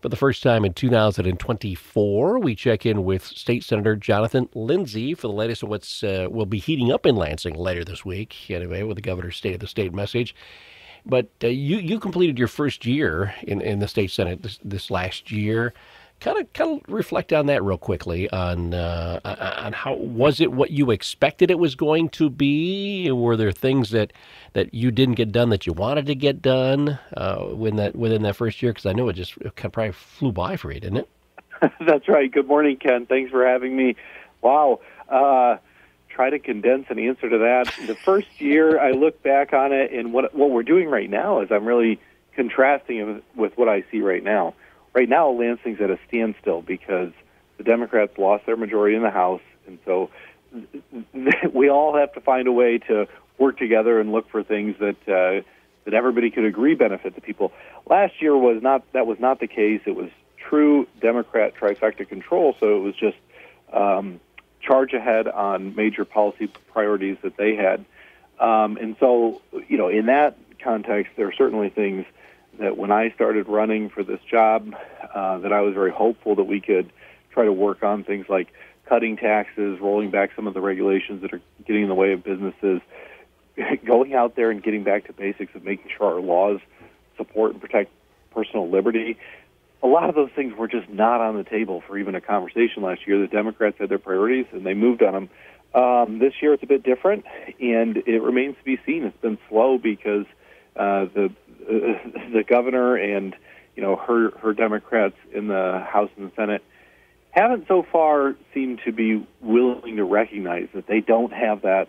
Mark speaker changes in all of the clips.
Speaker 1: For the first time in 2024, we check in with State Senator Jonathan Lindsey for the latest of what's will be heating up in Lansing later this week. Anyway, with the governor's State of the State message. But you completed your first year in the state senate this last year. Kind of reflect on that real quickly on how was it what you expected it was going to be? Were there things that you didn't get done that you wanted to get done within that first year? Because I know it probably flew by for you, didn't it?
Speaker 2: That's right. Good morning, Ken. Thanks for having me. Wow. Try to condense an answer to that. The first year, I look back on it, and what we're doing right now is I'm really contrasting it with what I see right now. Right now, Lansing's at a standstill because the Democrats lost their majority in the House, and so we all have to find a way to work together and look for things that everybody could agree benefit the people. Last year was not the case. It was true Democrat trifecta control, so it was just charge ahead on major policy priorities that they had. And so, in that context, there are certainly things that when I started running for this job that I was very hopeful that we could try to work on, things like cutting taxes, rolling back some of the regulations that are getting in the way of businesses, going out there and getting back to basics of making sure our laws support and protect personal liberty. A lot of those things were just not on the table for even a conversation last year. The Democrats had their priorities, and they moved on them. This year it's a bit different, and it remains to be seen. It's been slow because the governor and her Democrats in the House and the Senate haven't so far seemed to be willing to recognize that they don't have that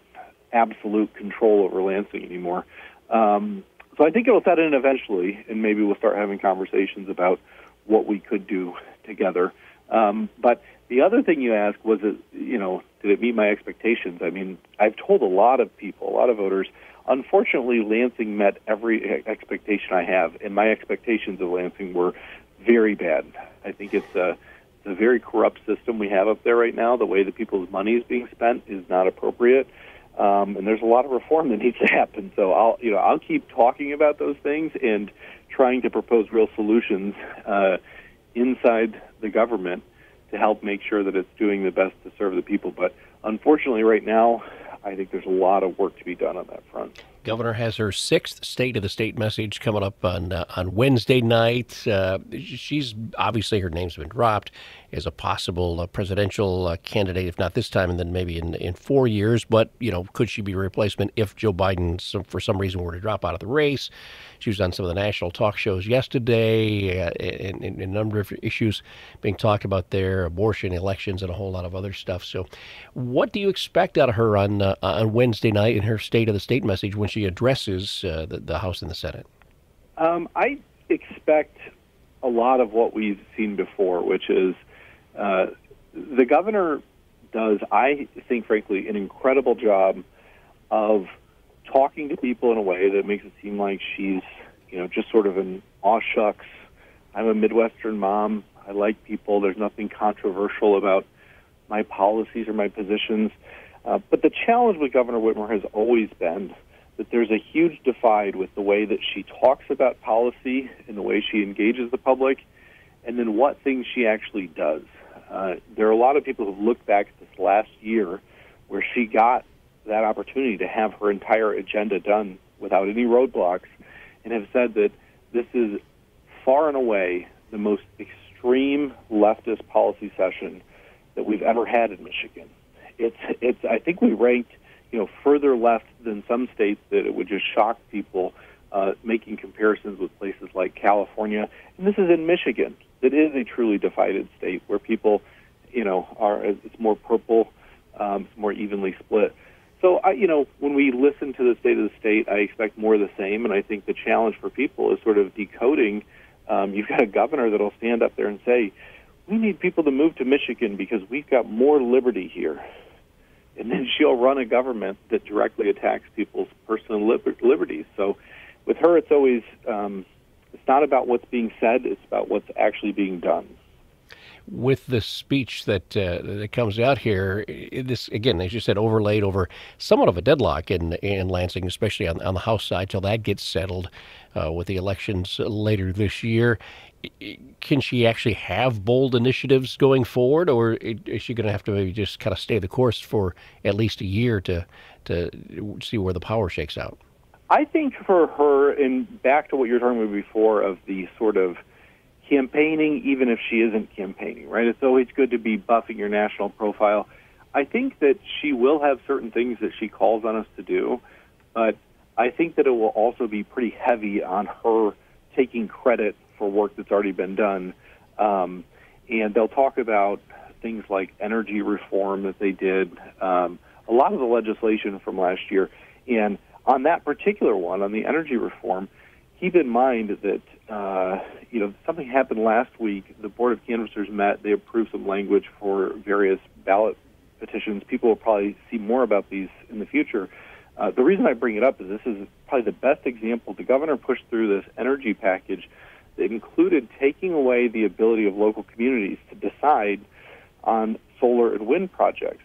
Speaker 2: absolute control over Lansing anymore. So I think it'll set in eventually, and maybe we'll start having conversations about what we could do together. But the other thing you asked was, did it meet my expectations? I mean, I've told a lot of people, a lot of voters, unfortunately, Lansing met every expectation I have, and my expectations of Lansing were very bad. I think it's a very corrupt system we have up there right now. The way that people's money is being spent is not appropriate, and there's a lot of reform that needs to happen. So I'll keep talking about those things and trying to propose real solutions inside the government to help make sure that it's doing the best to serve the people. But unfortunately, right now, I think there's a lot of work to be done on that front.
Speaker 1: Governor has her sixth State of the State message coming up on Wednesday night. She's obviously, her name's been dropped as a possible presidential candidate, if not this time, and then maybe in 4 years. But could she be a replacement if Joe Biden, for some reason, were to drop out of the race? She was on some of the national talk shows yesterday, and a number of issues being talked about there: abortion, elections, and a whole lot of other stuff. So, what do you expect out of her on Wednesday night in her State of the State message when she addresses the House and the Senate?
Speaker 2: I expect a lot of what we've seen before, which is the governor does, I think, frankly, an incredible job of talking to people in a way that makes it seem like she's, just sort of an aw shucks, I'm a Midwestern mom, I like people, there's nothing controversial about my policies or my positions. But the challenge with Governor Whitmer has always been that there's a huge divide with the way that she talks about policy and the way she engages the public, and then what things she actually does. There are a lot of people who've looked back at this last year where she got that opportunity to have her entire agenda done without any roadblocks, and have said that this is far and away the most extreme leftist policy session that we've ever had in Michigan. It's I think we ranked further left than some states that it would just shock people, making comparisons with places like California. And this is in Michigan. It is a truly divided state where people, it's more purple, it's more evenly split. So, when we listen to the State of the State, I expect more of the same, and I think the challenge for people is sort of decoding. You've got a governor that'll stand up there and say, we need people to move to Michigan because we've got more liberty here. And then she'll run a government that directly attacks people's personal liberties. So with her, it's always, it's not about what's being said, it's about what's actually being done.
Speaker 1: With the speech that comes out here, this, again, as you said, overlaid over somewhat of a deadlock in Lansing, especially on the House side, till that gets settled with the elections later this year. Can she actually have bold initiatives going forward, or is she going to have to maybe just kind of stay the course for at least a year to see where the power shakes out?
Speaker 2: I think for her, and back to what you were talking about before, of the sort of campaigning, even if she isn't campaigning, right? It's always good to be buffing your national profile. I think that she will have certain things that she calls on us to do, but I think that it will also be pretty heavy on her taking credit for work that's already been done. And they'll talk about things like energy reform that they did, a lot of the legislation from last year. And on that particular one, on the energy reform, keep in mind that something happened last week. The Board of Canvassers met. They approved some language for various ballot petitions. People will probably see more about these in the future. The reason I bring it up is this is probably the best example. The governor pushed through this energy package that included taking away the ability of local communities to decide on solar and wind projects.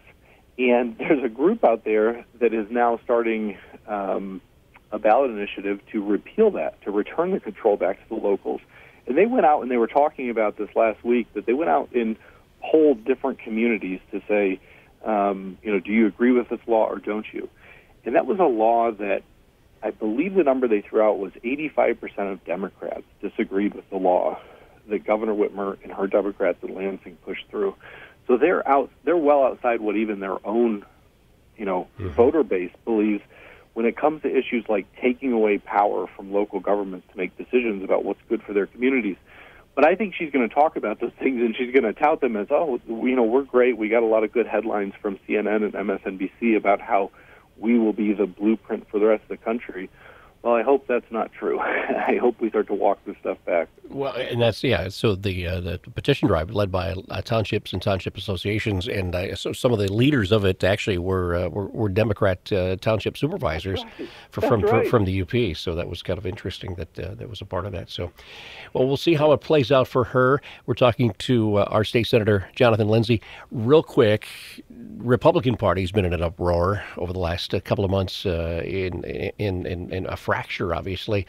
Speaker 2: And there's a group out there that is now starting a ballot initiative to repeal that, to return the control back to the locals. And they went out and they were talking about this last week, that they went out and polled different communities to say, do you agree with this law or don't you? And that was a law that I believe the number they threw out was 85% of Democrats disagreed with the law that Governor Whitmer and her Democrats in Lansing pushed through. So they're well outside what even their own, voter base believes when it comes to issues like taking away power from local governments to make decisions about what's good for their communities. But I think she's going to talk about those things, and she's going to tout them as, we're great. We got a lot of good headlines from CNN and MSNBC about how we will be the blueprint for the rest of the country. Well, I hope that's not true. I hope we start to walk this stuff back.
Speaker 1: Well, and that's, so the petition drive led by townships and township associations, and so some of the leaders of it actually were Democrat township supervisors from the UP. So that was kind of interesting that was a part of that. So, well, we'll see how it plays out for her. We're talking to our state senator, Jonathan Lindsey. Real quick, Republican Party's been in an uproar over the last couple of months in a fracture, obviously,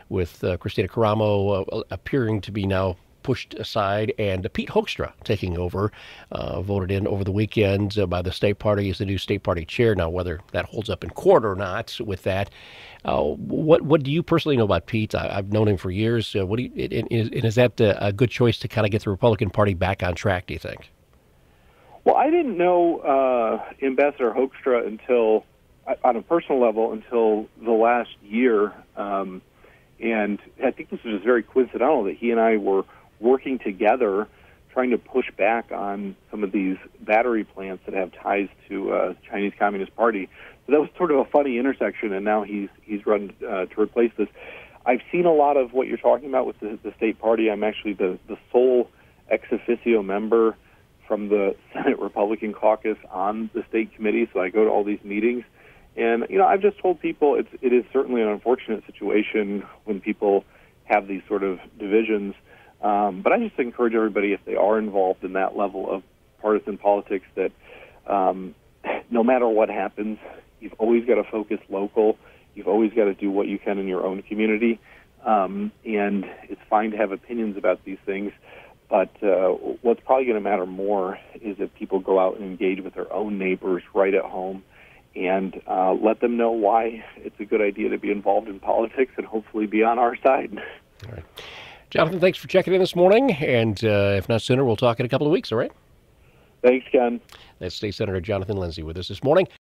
Speaker 1: with Christina Caramo appearing to be now pushed aside, and Pete Hoekstra taking over, voted in over the weekend by the state party as the new state party chair. Now, whether that holds up in court or not with that, what do you personally know about Pete? I've known him for years. Is that a good choice to kind of get the Republican Party back on track, do you think?
Speaker 2: Well, I didn't know Ambassador Hoekstra until, on a personal level, until the last year. And I think this was just very coincidental that he and I were working together trying to push back on some of these battery plants that have ties to the Chinese Communist Party. So that was sort of a funny intersection, and now he's run to replace this. I've seen a lot of what you're talking about with the state party. I'm actually the sole ex officio member from the Senate Republican caucus on the state committee, so I go to all these meetings. And, I've just told people it is certainly an unfortunate situation when people have these sort of divisions. But I just encourage everybody, if they are involved in that level of partisan politics, that no matter what happens, you've always got to focus local. You've always got to do what you can in your own community. And it's fine to have opinions about these things. But what's probably going to matter more is that people go out and engage with their own neighbors right at home and let them know why it's a good idea to be involved in politics and hopefully be on our side.
Speaker 1: All right. Jonathan, thanks for checking in this morning. And if not sooner, we'll talk in a couple of weeks, all right?
Speaker 2: Thanks, Ken.
Speaker 1: That's State Senator Jonathan Lindsey with us this morning.